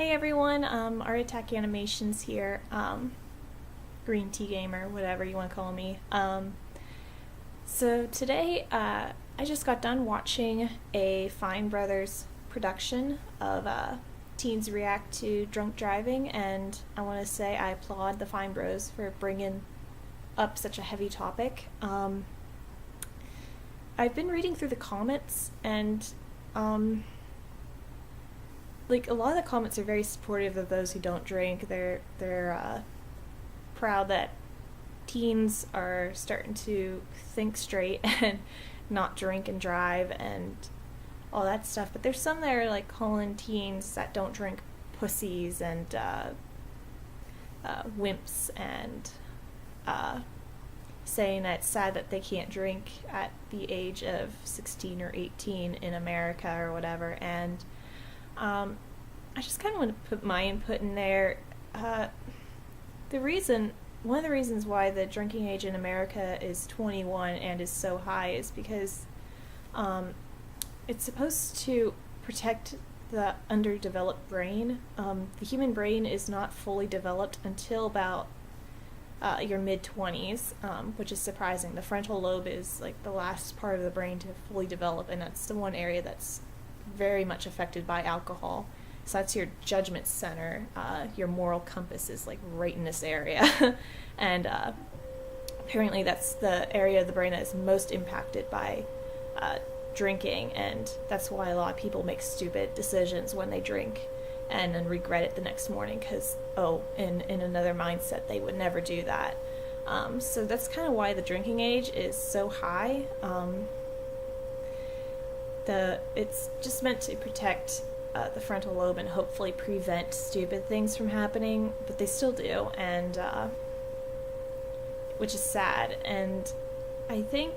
Hey everyone, Art Attack Animations here. Green Tea Gamer, whatever you want to call me. So today, I just got done watching a Fine Brothers production of teens react to drunk driving, and I want to say I applaud the Fine Bros for bringing up such a heavy topic. I've been reading through the comments, and like a lot of the comments are very supportive of those who don't drink. They're proud that teens are starting to think straight and not drink and drive and all that stuff. But there's some that are like calling teens that don't drink pussies and wimps, and saying that it's sad that they can't drink at the age of 16 or 18 in America or whatever. And I just kind of want to put my input in there. One of the reasons why the drinking age in America is 21 and is so high is because it's supposed to protect the underdeveloped brain. The human brain is not fully developed until about your mid-20s, which is surprising. The frontal lobe is like the last part of the brain to fully develop, and that's the one area that's very much affected by alcohol. So that's your judgment center. Your moral compass is like right in this area. And apparently that's the area of the brain that is most impacted by drinking, and that's why a lot of people make stupid decisions when they drink and then regret it the next morning because, in another mindset, they would never do that. So that's kind of why the drinking age is so high. It's just meant to protect the frontal lobe and hopefully prevent stupid things from happening, but they still do, and which is sad. And I think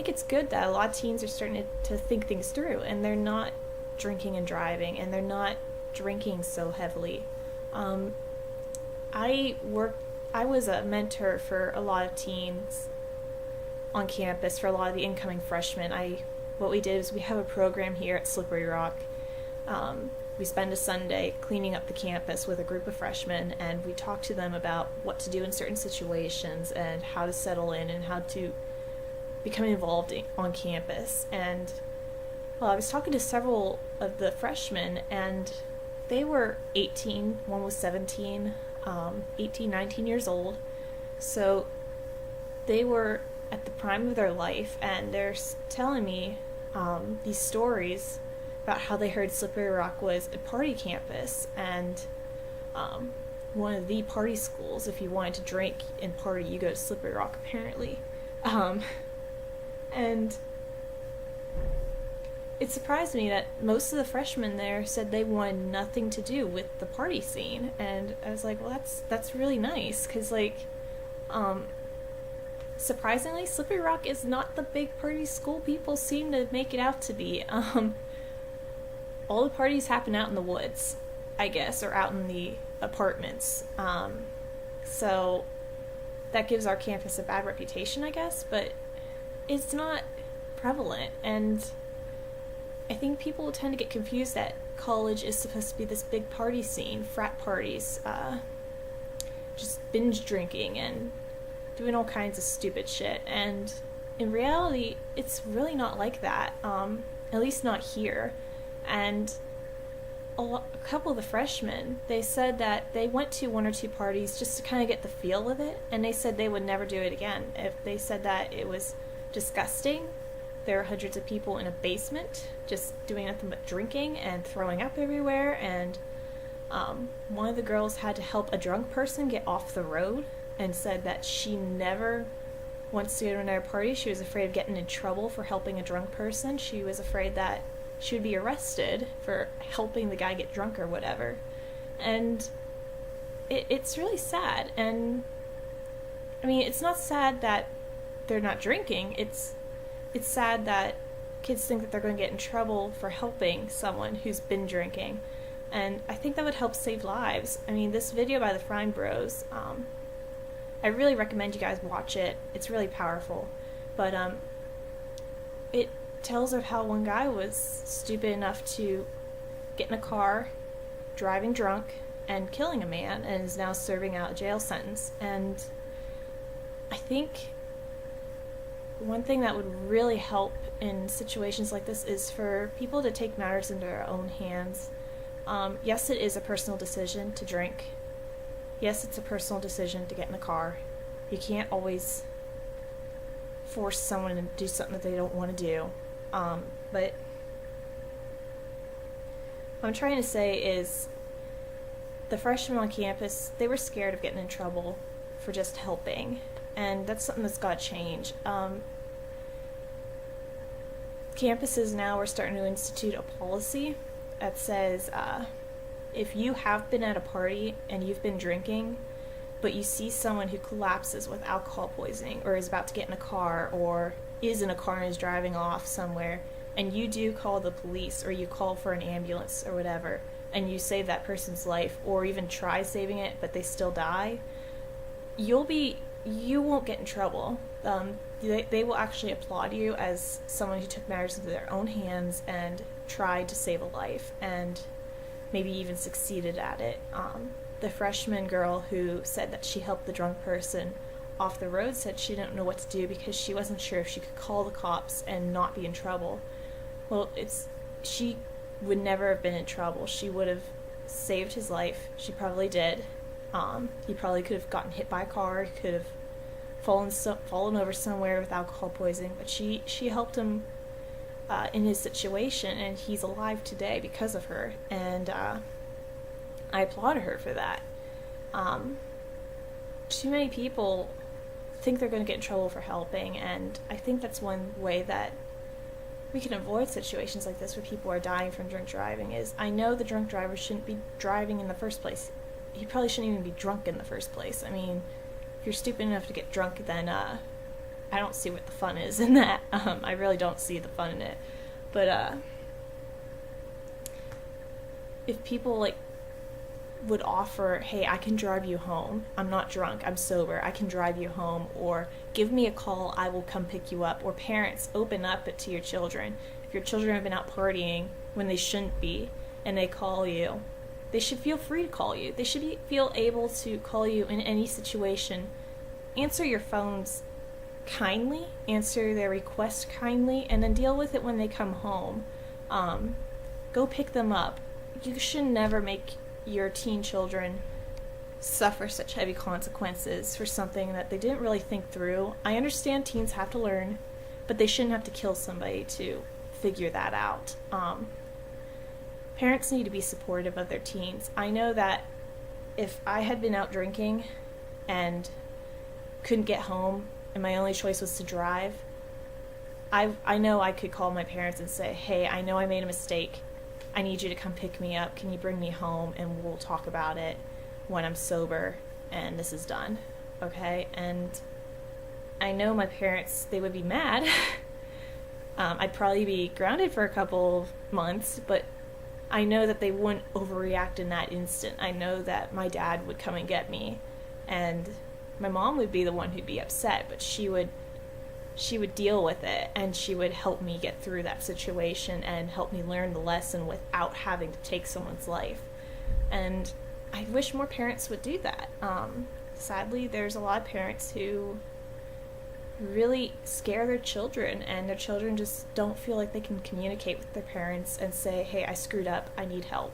it's good that a lot of teens are starting to think things through, and they're not drinking and driving, and they're not drinking so heavily. I was a mentor for a lot of teens on campus, for a lot of the incoming freshmen. What we did is we have a program here at Slippery Rock. We spend a Sunday cleaning up the campus with a group of freshmen, and we talk to them about what to do in certain situations and how to settle in and how to become involved on campus. And I was talking to several of the freshmen, and they were 18, one was 17, 18, 19 years old. So they were at the prime of their life, and they're telling me these stories about how they heard Slippery Rock was a party campus and one of the party schools. If you wanted to drink and party, you go to Slippery Rock, apparently. And it surprised me that most of the freshmen there said they wanted nothing to do with the party scene, and I was like, well, that's really nice, because surprisingly, Slippery Rock is not the big party school people seem to make it out to be. All the parties happen out in the woods, I guess, or out in the apartments. So that gives our campus a bad reputation, I guess, but it's not prevalent. And I think people tend to get confused that college is supposed to be this big party scene, frat parties, just binge drinking and doing all kinds of stupid shit. And in reality, it's really not like that, at least not here. And a couple of the freshmen, they said that they went to one or two parties just to kind of get the feel of it, and they said they would never do it again. If they said that it was disgusting. There are hundreds of people in a basement just doing nothing but drinking and throwing up everywhere, and one of the girls had to help a drunk person get off the road, and said that she never wants to go to another party. She was afraid of getting in trouble for helping a drunk person. She was afraid that she would be arrested for helping the guy get drunk or whatever. And it's really sad. And I mean, it's not sad that they're not drinking. It's sad that kids think that they're going to get in trouble for helping someone who's been drinking. And I think that would help save lives. I mean, this video by the Fine Bros, I really recommend you guys watch it. It's really powerful. But tells of how one guy was stupid enough to get in a car, driving drunk, and killing a man, and is now serving out a jail sentence. And I think one thing that would really help in situations like this is for people to take matters into their own hands. Yes, it is a personal decision to drink. Yes, it's a personal decision to get in a car. You can't always force someone to do something that they don't want to do. But what I'm trying to say is the freshmen on campus, they were scared of getting in trouble for just helping. And that's something that's got to change. Campuses now are starting to institute a policy that says if you have been at a party and you've been drinking, but you see someone who collapses with alcohol poisoning or is about to get in a car or is in a car and is driving off somewhere, and you do call the police or you call for an ambulance or whatever, and you save that person's life or even try saving it but they still die, you won't get in trouble. They will actually applaud you as someone who took matters into their own hands and tried to save a life and maybe even succeeded at it. The freshman girl who said that she helped the drunk person off the road said she didn't know what to do because she wasn't sure if she could call the cops and not be in trouble. Well, she would never have been in trouble. She would have saved his life. She probably did. He probably could have gotten hit by a car. He could have fallen over somewhere with alcohol poisoning. But she helped him in his situation, and he's alive today because of her. And I applaud her for that. Too many people think they're going to get in trouble for helping, and I think that's one way that we can avoid situations like this where people are dying from drink driving. Is I know the drunk driver shouldn't be driving in the first place. He probably shouldn't even be drunk in the first place. I mean, if you're stupid enough to get drunk, then I don't see what the fun is in that. I really don't see the fun in it. But if people would offer, hey, I can drive you home. I'm not drunk. I'm sober. I can drive you home. Or give me a call. I will come pick you up. Or parents, open up it to your children. If your children have been out partying when they shouldn't be and they call you, they should feel free to call you. They should feel able to call you in any situation. Answer your phones kindly. Answer their request kindly. And then deal with it when they come home. Go pick them up. You should never make your teen children suffer such heavy consequences for something that they didn't really think through. I understand teens have to learn, but they shouldn't have to kill somebody to figure that out. Parents need to be supportive of their teens. I know that if I had been out drinking and couldn't get home and my only choice was to drive, I know I could call my parents and say, hey, I know I made a mistake. I need you to come pick me up. Can you bring me home? And we'll talk about it when I'm sober and this is done. Okay? And I know my parents, they would be mad. I'd probably be grounded for a couple of months, but I know that they wouldn't overreact in that instant. I know that my dad would come and get me, and my mom would be the one who'd be upset, but she would deal with it, and she would help me get through that situation and help me learn the lesson without having to take someone's life. And I wish more parents would do that. Sadly, there's a lot of parents who really scare their children, and their children just don't feel like they can communicate with their parents and say, hey, I screwed up, I need help.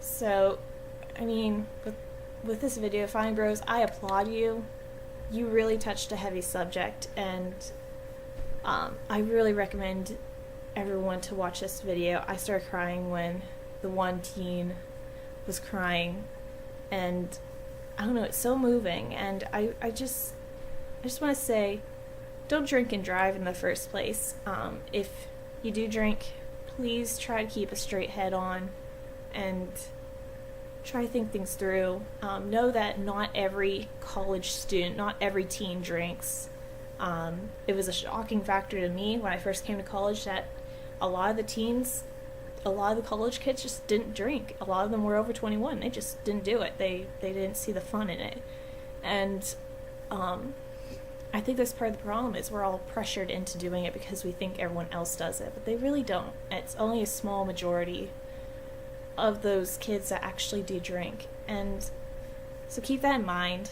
So, I mean, with this video, Fine Bros, I applaud you. You really touched a heavy subject, and I really recommend everyone to watch this video. I started crying when the one teen was crying, and I don't know, it's so moving, and I just want to say, don't drink and drive in the first place. If you do drink, please try to keep a straight head on, and try to think things through. Know that not every college student, not every teen drinks. It was a shocking factor to me when I first came to college that a lot of the college kids just didn't drink. A lot of them were over 21. They just didn't do it. They didn't see the fun in it. And I think that's part of the problem is we're all pressured into doing it because we think everyone else does it, but they really don't. It's only a small majority of those kids that actually do drink. And so keep that in mind.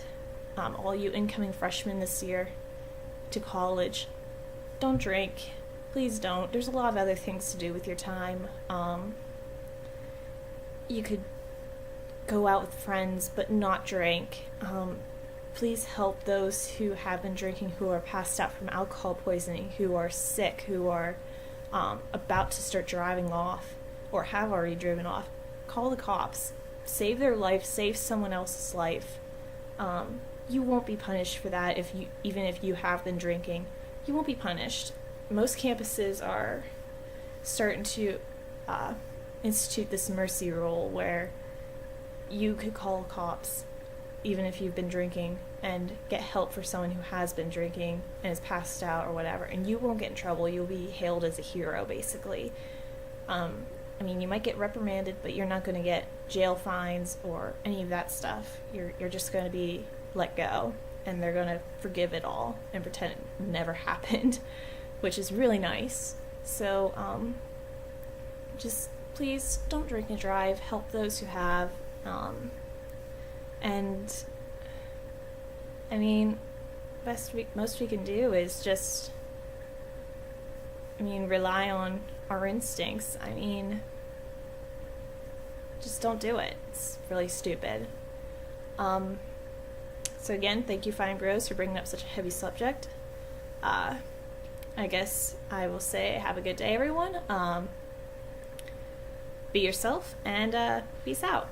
All you incoming freshmen this year to college, don't drink. Please don't. There's a lot of other things to do with your time. You could go out with friends but not drink. Please help those who have been drinking, who are passed out from alcohol poisoning, who are sick, who are about to start driving off or have already driven off. Call the cops. Save their life. Save someone else's life. You won't be punished for that even if you have been drinking. You won't be punished. Most campuses are starting to institute this mercy rule where you could call cops even if you've been drinking and get help for someone who has been drinking and is passed out or whatever, and you won't get in trouble. You'll be hailed as a hero, basically. I mean, you might get reprimanded, but you're not going to get jail fines or any of that stuff. You're just going to be let go, and they're going to forgive it all and pretend it never happened, which is really nice. So, just please don't drink and drive. Help those who have. And I mean, most we can do is just, rely on our instincts. Just don't do it. It's really stupid. So again, thank you, Fine Bros, for bringing up such a heavy subject. I guess I will say have a good day, everyone. Be yourself, and peace out.